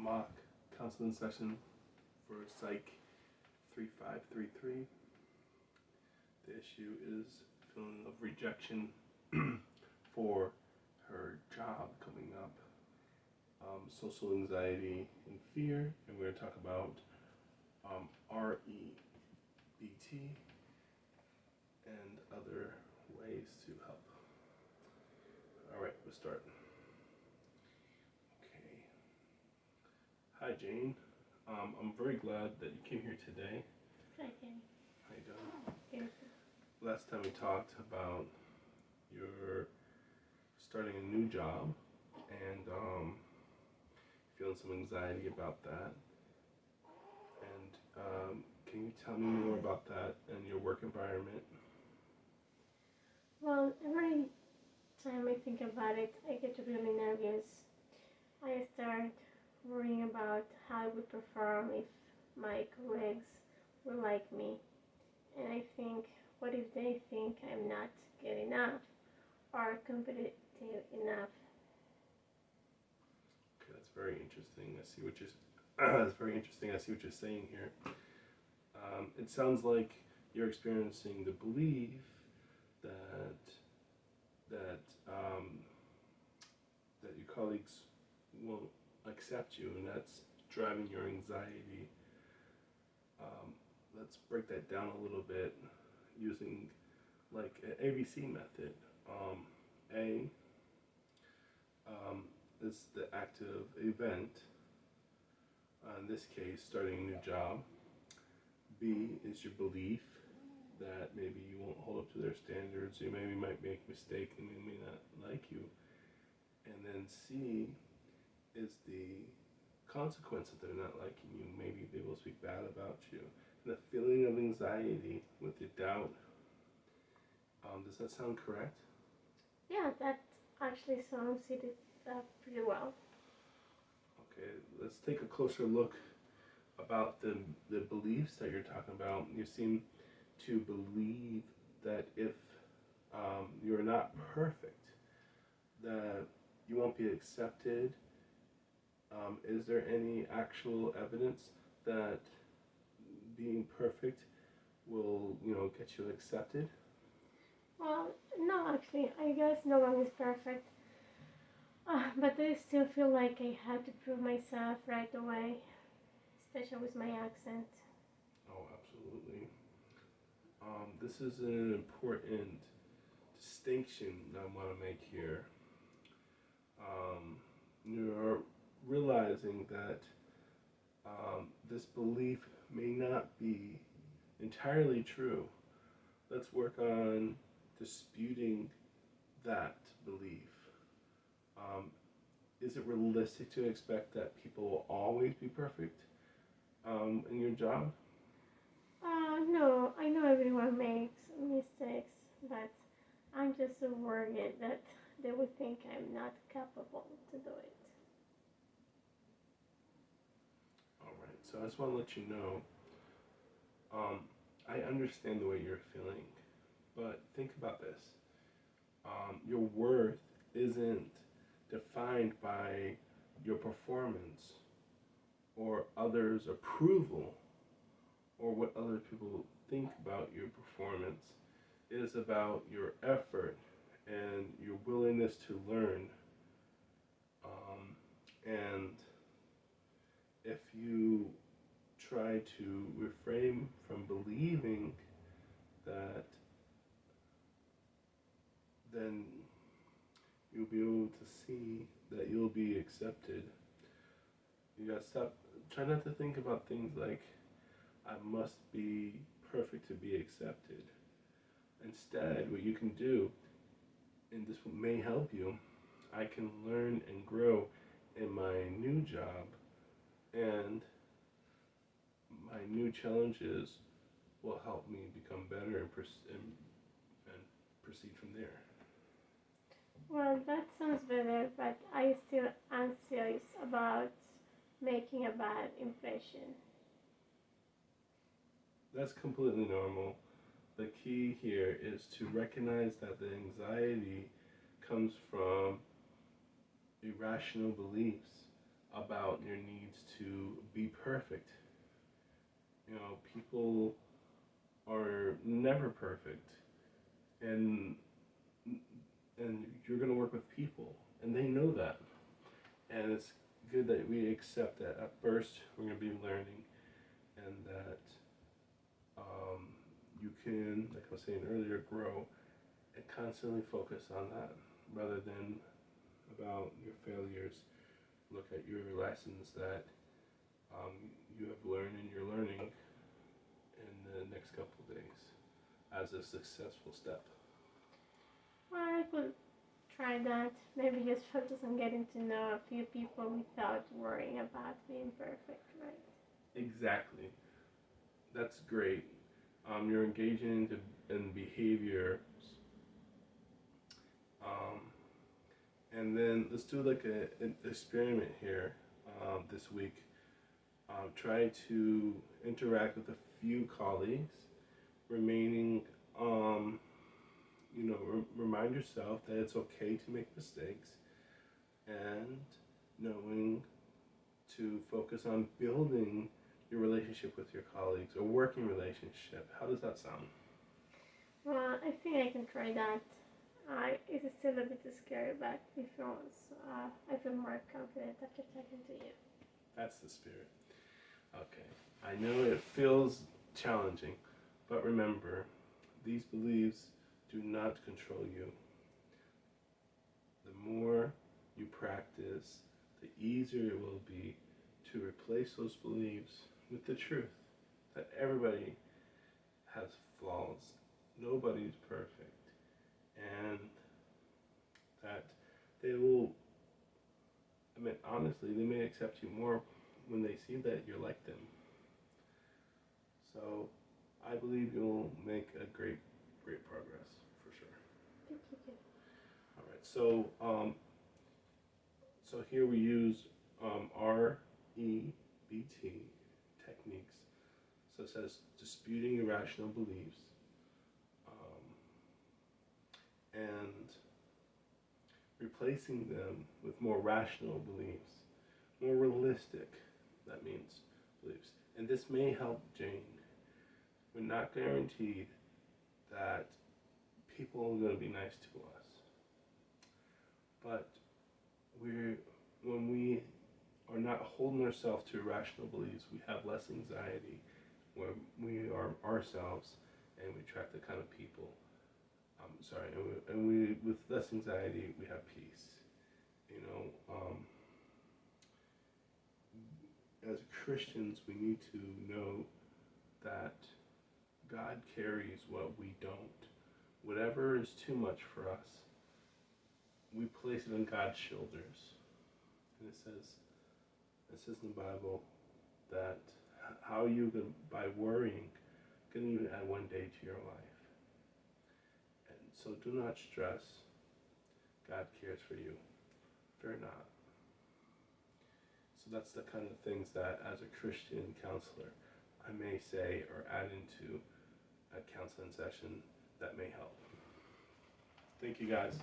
mock counseling session for Psych 3533. The issue is feeling of rejection for her job coming up, social anxiety and fear, and we're going to talk about REBT and other ways to help. All right, we'll start. Okay. Hi, Jane. I'm very glad that you came here today. Hi, Kenny. How you doing? Good. Last time we talked about your starting a new job and feeling some anxiety about that. And can you tell me more about that and your work environment? Well, every time I think about it, I get really nervous. I start worrying about how I would perform if my colleagues will like me. And I think, what if they think I'm not good enough or competitive enough? Okay, that's very interesting. I see what you're. That's very interesting. I see what you're saying here. It sounds like you're experiencing the belief that that that your colleagues won't accept you, and that's driving your anxiety. Let's break that down a little bit using like an ABC method. A is the active event. In this case, starting a new job. B is your belief that maybe you won't hold up to their standards, you maybe might make a mistake and they may not like you. And then C is the consequence that they're not liking you. Maybe they will speak bad about you. And the feeling of anxiety with the doubt. Does that sound correct? Yeah, that actually sounds pretty well. Okay, let's take a closer look about the beliefs that you're talking about. You seem to believe that if you're not perfect, that you won't be accepted. Is there any actual evidence that being perfect will, get you accepted? Well, no, actually, I guess no one is perfect. But I still feel like I had to prove myself right away, especially with my accent. Oh, absolutely. This is an important distinction that I want to make here. You're realizing that this belief may not be entirely true. Let's work on disputing that belief. Um, is it realistic to expect that people will always be perfect in your job? No, I know everyone makes mistakes, but I'm just so worried that they would think I'm not capable to do it. All right, so I just want to let you know um, I understand the way you're feeling, but think about this. Your worth isn't defined by your performance or others' approval or what other people think about your performance. It is about your effort and your willingness to learn. And if you try to refrain from believing that, then you'll be able to see that you'll be accepted. You gotta stop, try not to think about things like, I must be perfect to be accepted. Instead, what you can do, and this may help you, I can learn and grow in my new job, and my new challenges will help me become better and proceed from there. Well, that sounds better, but I still anxious about making a bad impression. That's completely normal. The key here is to recognize that the anxiety comes from irrational beliefs about your needs to be perfect. You know, people are never perfect, and you're going to work with people, and they know that. And it's good that we accept that at first we're going to be learning, and that you can, like I was saying earlier, grow and constantly focus on that rather than about your failures. Look at your lessons that you have learned and you're learning in the next couple of days as a successful step. Well, I could try that. Maybe just focus on getting to know a few people without worrying about being perfect, right? Exactly. That's great. You're engaging in behavior. Um, and then let's do like an experiment here this week. Try to interact with a few colleagues, remaining, remind yourself that it's okay to make mistakes, and knowing to focus on building your relationship with your colleagues or working relationship. How does that sound? Well, I think I can try that. It's still a bit scary, but I feel more confident after talking to you. That's the spirit. Okay. I know it feels challenging, but remember, these beliefs do not control you. The more you practice, the easier it will be to replace those beliefs with the truth that everybody has flaws, nobody's perfect, and that they will, I mean, honestly, they may accept you more when they see that you're like them. So I believe you'll make a great, great progress for sure. Thank you. All right, so here we use REBT techniques such as disputing irrational beliefs um, and replacing them with more rational beliefs, more realistic, that means, beliefs. And this may help Jane. We're not guaranteed that people are going to be nice to us, but when we are not holding ourselves to irrational beliefs, we have less anxiety when we are ourselves and we attract the kind of people. And we with less anxiety we have peace. You know, as Christians, we need to know that God carries what we don't. Whatever is too much for us, we place it on God's shoulders. And it says in the Bible that how you can, by worrying, can even add one day to your life. And so do not stress. God cares for you. Fear not. So that's the kind of things that, as a Christian counselor, I may say or add into a counseling session that may help. Thank you, guys.